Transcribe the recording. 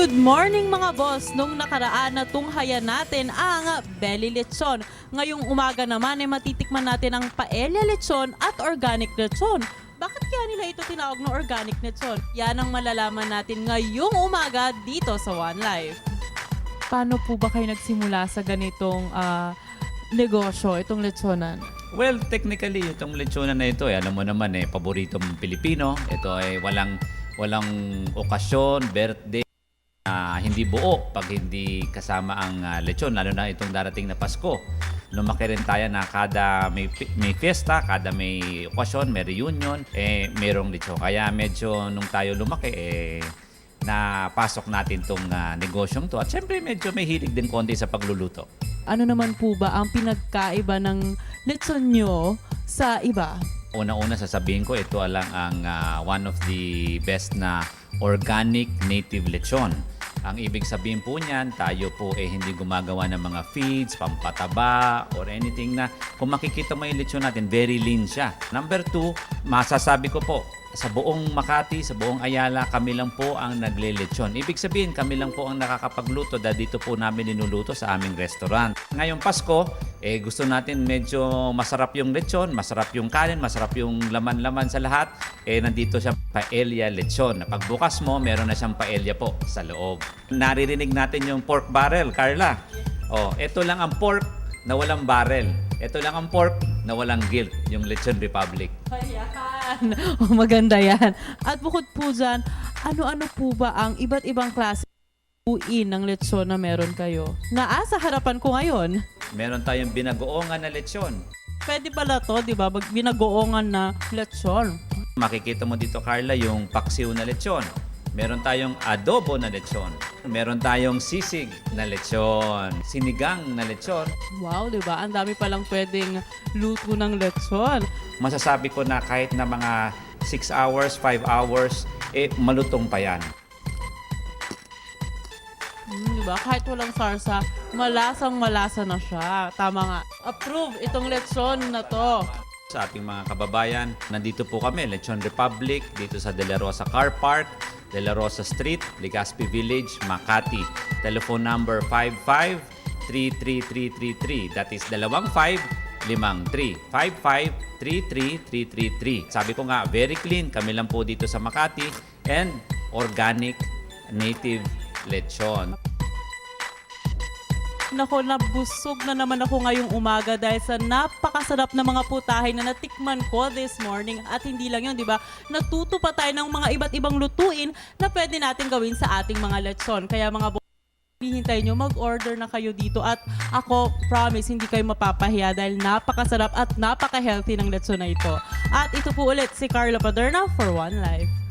Good morning mga boss! Nung nakaraan na tunghayan natin ang belly lechon. Ngayong umaga naman ay matitikman natin ang paella lechon at organic lechon. Bakit kaya nila ito tinawag na organic lechon? Yan ang malalaman natin ngayong umaga dito sa One Life. Paano po ba kayo nagsimula sa ganitong negosyo, itong lechonan? Well, technically, itong lechonan na ito, alam mo naman, paborito mong Pilipino. Ito ay walang okasyon, birthday, hindi buo pag hindi kasama ang lechon, lalo na itong darating na Pasko. Lumaki rin tayo na kada may fiesta, kada may okasyon, may reunion, merong lechon. Kaya medyo nung tayo lumaki, napasok natin itong negosyong to. At syempre, medyo may hilig din konti sa pagluluto. Ano naman po ba ang pinagkaiba ng lechon nyo sa iba? Una-una sasabihin ko, ito lang ang one of the best na organic native lechon. Ang ibig sabihin po niyan, tayo po hindi gumagawa ng mga feeds, pampataba, or anything na kung makikita mo yung lechon natin, very lean siya. Number 2, masasabi ko po, sa buong Makati, sa buong Ayala, kami lang po ang nagle-lechon. Ibig sabihin, kami lang po ang nakakapagluto dahil dito po namin ninuluto sa aming restaurant. Ngayong Pasko, gusto natin medyo masarap yung lechon, masarap yung kanin, masarap yung laman-laman sa lahat. Nandito siya paella lechon. Pagbukas mo, meron na siyang paella po sa loob. Naririnig natin yung pork barrel, Carla. Ito lang ang pork na walang barrel. Ito lang ang pork na walang guilt, yung Lechon Republic. Ayan! Maganda yan. At bukod po dyan, ano-ano po ba ang iba't ibang klase ng lechon na meron kayo? Sa harapan ko ngayon. Meron tayong binagoongan na lechon. Pwede pala to, di ba? Binagoongan na lechon. Makikita mo dito, Carla, yung paksiw na lechon. Meron tayong adobo na lechon. Meron tayong sisig na lechon. Sinigang na lechon. Wow, di ba? Ang dami palang pwedeng luto ng lechon. Masasabi ko na kahit na mga 6 hours, 5 hours, malutong pa yan. Di ba? Kahit walang sarsa, malasang-malasa na siya. Tama nga. Approve itong lechon na to. Sa ating mga kababayan, nandito po kami, Lechon Republic, dito sa De La Rosa Car Park, De La Rosa Street, Legazpi Village, Makati. Telephone number 55-33333. That is 2553 55-33333. Sabi ko nga, very clean. Kami lang po dito sa Makati and organic native lechon. Nako, nabusog na naman ako ngayong umaga dahil sa napakasarap na mga putahe na natikman ko this morning. At hindi lang yun, di ba? Natuto pa tayo ng mga iba't ibang lutuin na pwede natin gawin sa ating mga lechon. Kaya mga hihintay nyo, mag-order na kayo dito. At ako, promise, hindi kayo mapapahiya dahil napakasarap at napaka-healthy ng lechon na ito. At ito po ulit si Carla Paderna for One Life.